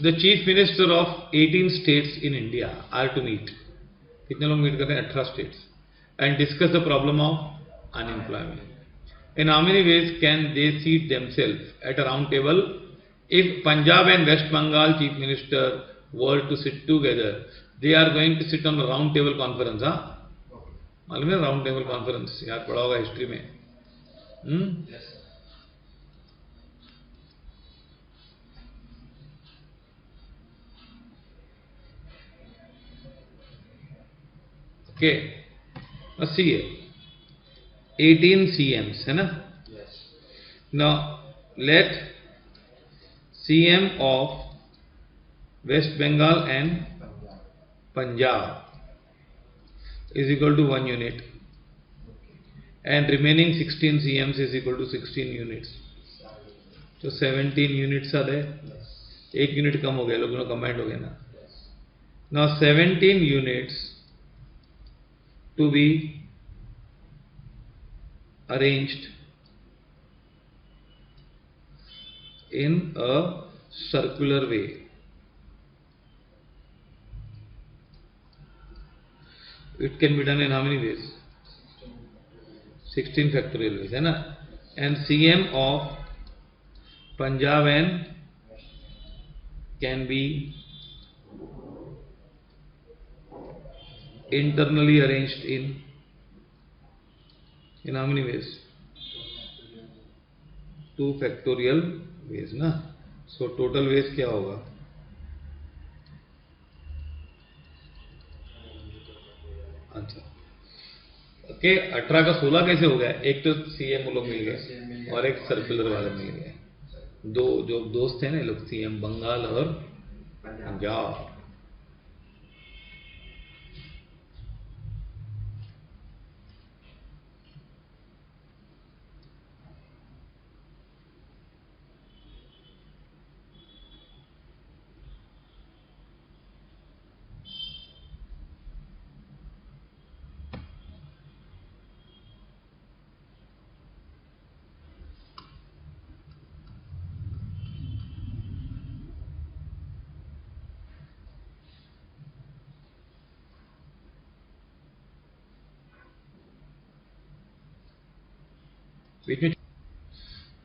The chief minister of 18 states in India are to meet. कितने लोग meet कर रहे हैं? 18 states and discuss the problem of unemployment. In how many ways can they seat themselves at a round table? If Punjab and West Bengal chief minister were to sit together, they are going to sit on a round table conference. हाँ, मालूम है round table conference? यार पढ़ा होगा history में. Yes, sir. Okay. सी है 18 CMs है ना. Yes. Now let CM of West Bengal and Punjab. Punjab is equal to 1 unit Okay. and remaining 16 CMs is equal to 16 units. So 17 units are there. Yes. एक unit कम हो गया, लोगों ने comment हो गया ना. Yes. Now 17 units to be arranged in a circular way. It can be done in how many ways? 16 factorial ways, है ना. And CM of Punjab and can be internally arranged in how many ways? 2 factorial ways ना. So total ways क्या होगा? अच्छा okay. 18 का 16 कैसे हो गया? एक तो CM लोग मिल गए और एक सर्कुलर वाले मिल गए. दो जो दोस्त हैं ना लोग, CM बंगाल और Punjab.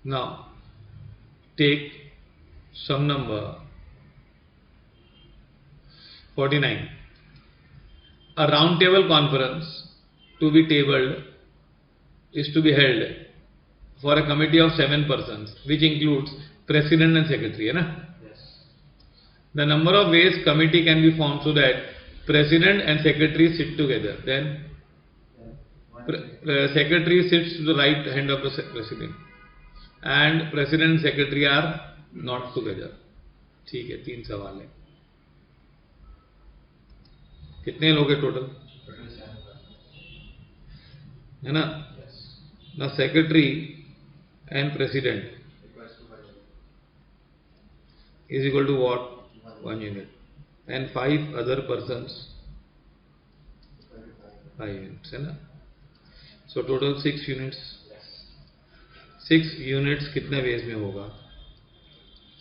Now take sum number 49. A round table conference to be tabled is to be held for a committee of 7 persons, which includes president and secretary, है ना. Yes. The number of ways committee can be formed so that president and secretary sit together. Then secretary sits to the right hand of the president and president and secretary are not together. ठीक है, 3 सवाल है. कितने लोग हैं total? Total 7. है ना. Yes. Now secretary and president Equals to 1 unit. is equal to what? 1 unit. And 5 other persons Equal to 5. 5 units, है ना. So total 6 units. Yes. 6 units कितने वेज में होगा?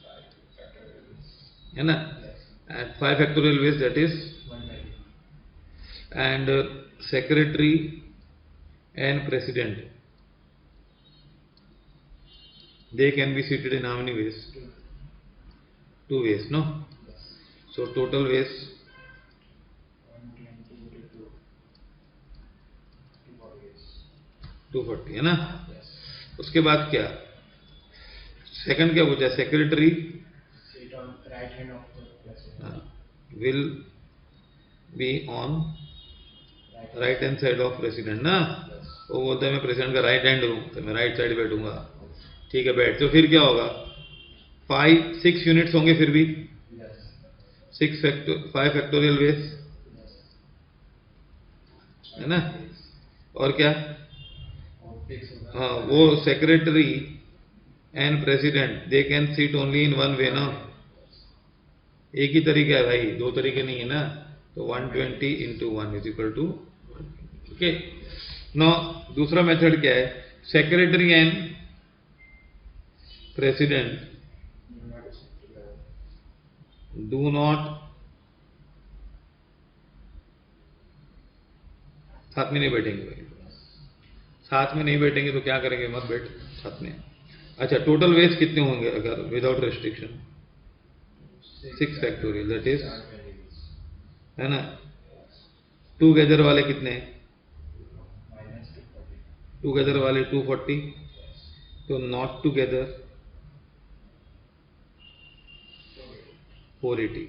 5 factorial ways. है ना. Yes. And 5 factorial ways, that is, 1 by 2. and secretary and president, they can be seated in how many ways? Two ways, no? So total ways 240 है ना? उसके बाद क्या? सेकंड क्या पूछा? Secretary sit on right hand of the president. will be on right hand side of president ना? वो बोलता है मैं प्रेसिडेंट का राइट हैंड हूँ तो मैं राइट साइड बैठूंगा, ठीक है बैठ। तो फिर क्या होगा? 6 यूनिट्स होंगे फिर भी, 5 फैक्टोरियल वेज है ना? और क्या? हाँ, वो secretary and president they can seat only in one way ना? एक ही तरीका है भाई, दो तरीके नहीं है ना? तो 120 into 1 is equal to 120. Okay, now दूसरा मेथड क्या है? Secretary and president do not साथ में नहीं बैठेंगे भाई। साथ में नहीं बैठेंगे तो क्या करेंगे? मत बैठ साथ में। अच्छा, टोटल वेज कितने होंगे अगर without restriction? 6 factorial, that is है ना? टूगेदर वाले कितने? टूगेदर वाले 240, तो नॉट टूगेदर 480।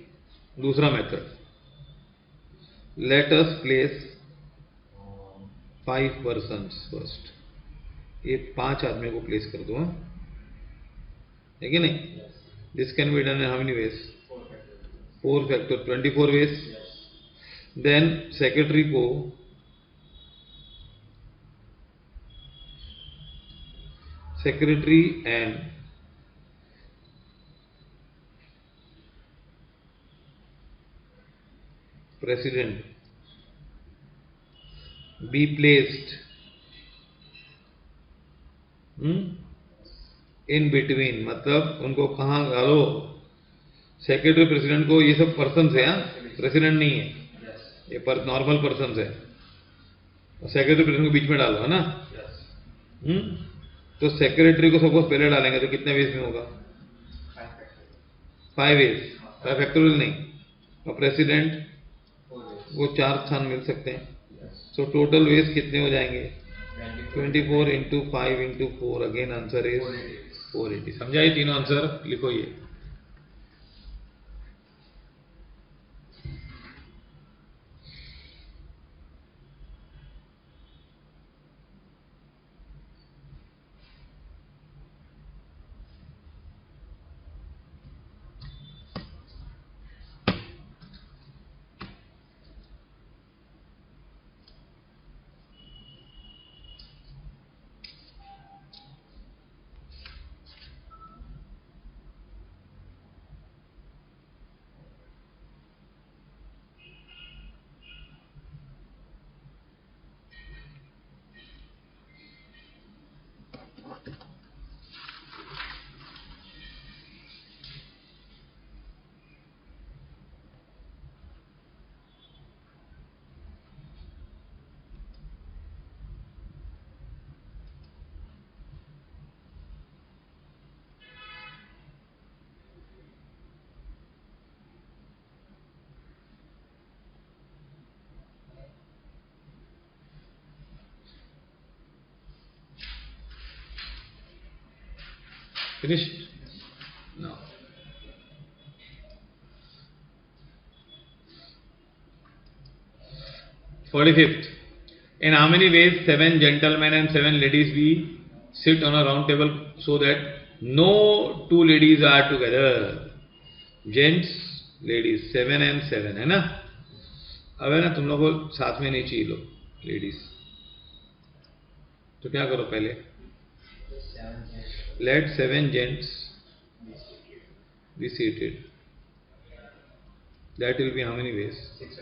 दूसरा method, let us place 5 persons first. ये 5 आदमियों को प्लेस कर दो, है कि नहीं? This can be done in how many ways? 4 factor 24 ways. Then secretary को secretary and president be placed in between, मतलब उनको कहाँ डालो? सेक्रेटरी प्रेसिडेंट को, ये सब पर्सन है, प्रेसिडेंट नहीं है, ये पर नॉर्मल पर्सन है। सेक्रेटरी प्रेसिडेंट को बीच में डालो, है ना? तो सेक्रेटरी को सपोज पहले डालेंगे तो कितने वेज में होगा? 5 वेज, 5 फैक्टोरियल नहीं। और प्रेसिडेंट वो 4 स्थान मिल सकते हैं। सो टोटल वेज कितने हो जाएंगे? 24 into 5 into 4, again answer is 480। समझा? ये तीनों आंसर लिखो ये। Finished? No. "45th. In how many ways 7 gentlemen and 7 ladies we sit on a round table so that no 2 ladies are together?" Gents, ladies, 7 and 7 है ना? अब है ना, तुम लोग को साथ में नहीं चाहिए लोग लेडीज, तो क्या करो? पहले let 7 gents be seated. That will be how many ways? 6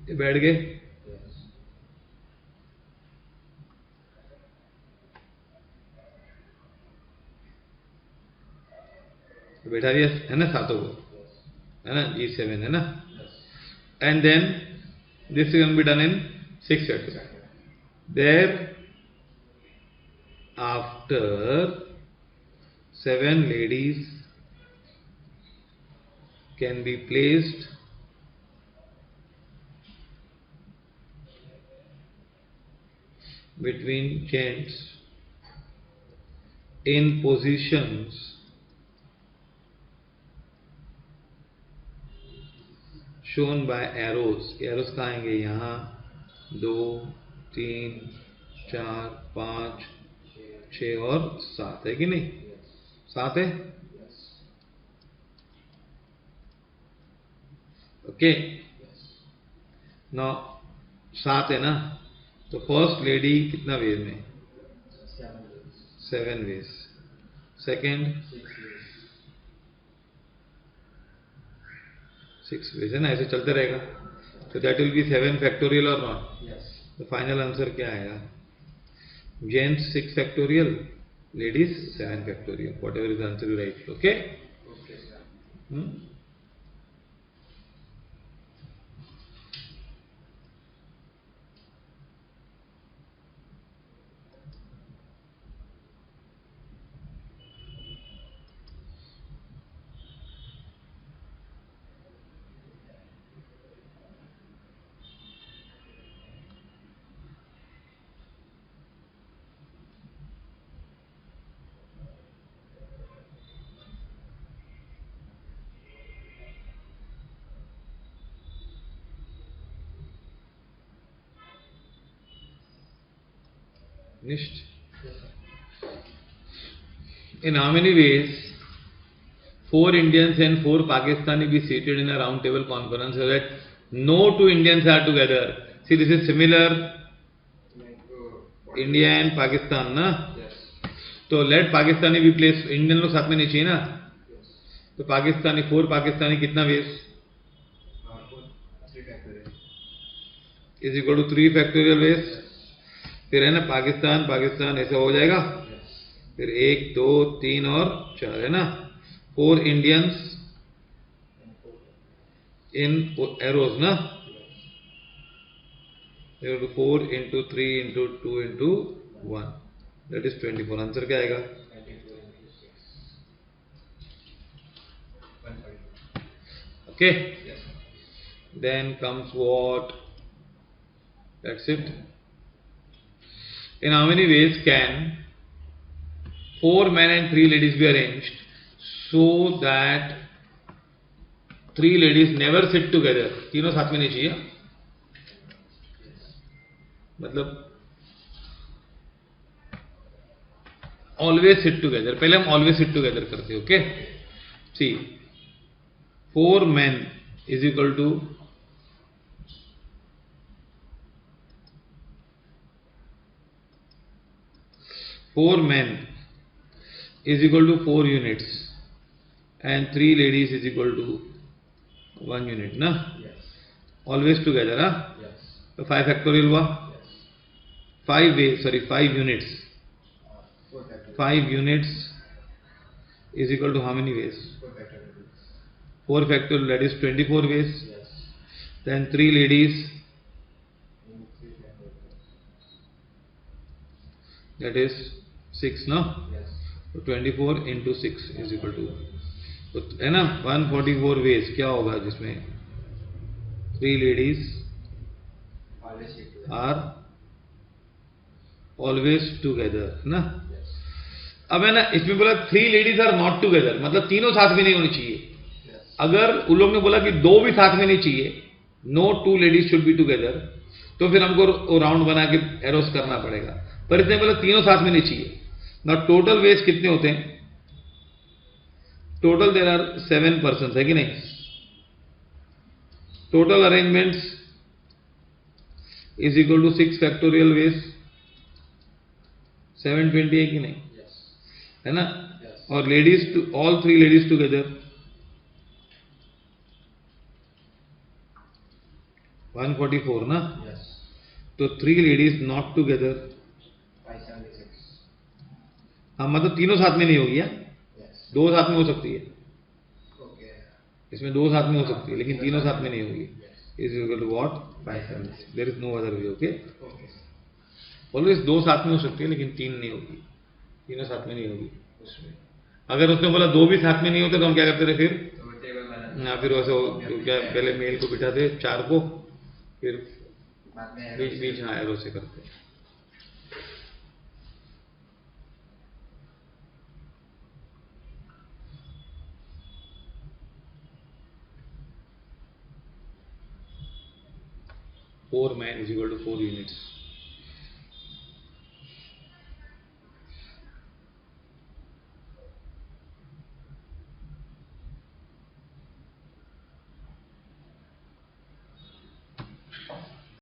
ये बैठ गए। बैठा दिया है ना सातों को, है ना? G7 है ना? And then this can be done in 6 factors, There after 7 ladies can be placed between gents in positions shown by arrows. Arrows कहाँ आएंगे? यहाँ 2, 3, 4, 5, 6 और 7 है कि नहीं? 7 है. ओके. नौ 7 है ना? तो फर्स्ट लेडी कितना वेज में? 7 वेज. सेकेंड 6 वेज है ना? ऐसे चलते रहेगा. तो दैट विल बी 7 फैक्टोरियल और नॉट. तो फाइनल आंसर क्या आएगा? Gents 6 factorial, ladies 7 factorial. What ever is answer you right. Okay. Finished. In how many ways 4 Indians and 4 Pakistani be seated in a round table conference so that no 2 Indians are together? See, this is similar. India and Pakistan, na? तो let Pakistani be placed. Indian लोग साथ में नहीं चाहिए ना? तो पाकिस्तानी 4 पाकिस्तानी कितना ways? Is equal to 3 factorial ways. फिर है ना पाकिस्तान पाकिस्तान ऐसा हो जाएगा. फिर 1, 2, 3 और 4 है ना? 4 इंडियंस इन एरोज ना? 4 into 3 into 2 into 1, that is 24. Answer क्या आएगा? Okay. Then comes what? That's it. In how many ways can 4 men and 3 ladies be arranged so that 3 ladies never sit together? तीनों साथ में नहीं चाहिए. मतलब always sit together. पहले हम always sit together करते हैं. Okay. See, 4 men is equal to 4 men is equal to 4 units and 3 ladies is equal to 1 unit, na? Always together, huh? तो 5 factorial हुआ. 5 units. 5 units is equal to how many ways? 4 factorial, that is 24 ways. Then 3 ladies, that is 6, no? तो 24 into 6 is equal to, तो है ना 144 ways. क्या होगा जिसमें 3 ladies are always together, ना? अब है ना इसमें बोला 3 ladies are not together, मतलब तीनों साथ में नहीं होनी चाहिए. अगर उन लोग ने बोला कि 2 भी साथ में नहीं चाहिए, no 2 ladies should be together, तो फिर हमको राउंड बना के एरोस करना पड़ेगा. पर इसने बोला तीनों साथ में नहीं चाहिए. ना टोटल वेज कितने होते हैं? टोटल देयर आर 7 पर्सन, है कि नहीं? Total arrangements is equal to 6 factorial ways. 720 है कि नहीं? है ना? और ladies to all 3 ladies together 144 ना? तो 3 लेडीज नॉट टुगेदर, हाँ मतलब तीनों साथ में नहीं होगी. 2 साथ में हो सकती है. इसमें 2 साथ में हो सकती है लेकिन तीनों साथ में नहीं होगी. Is equal to what? 5 7. There is no other way. Okay. Always 2 साथ में हो सकती है, लेकिन 3 नहीं होगी, तीनों साथ में नहीं होगी उसमें। अगर उसने बोला 2 भी साथ में नहीं होते तो हम क्या करते थे फिर? तो टेबल बना ना, फिर वैसे तो क्या पहले मेल को बिठाते 4 को, फिर बाद में बीच बीच हाँ एरो से करते। Four man is equal to 4 units.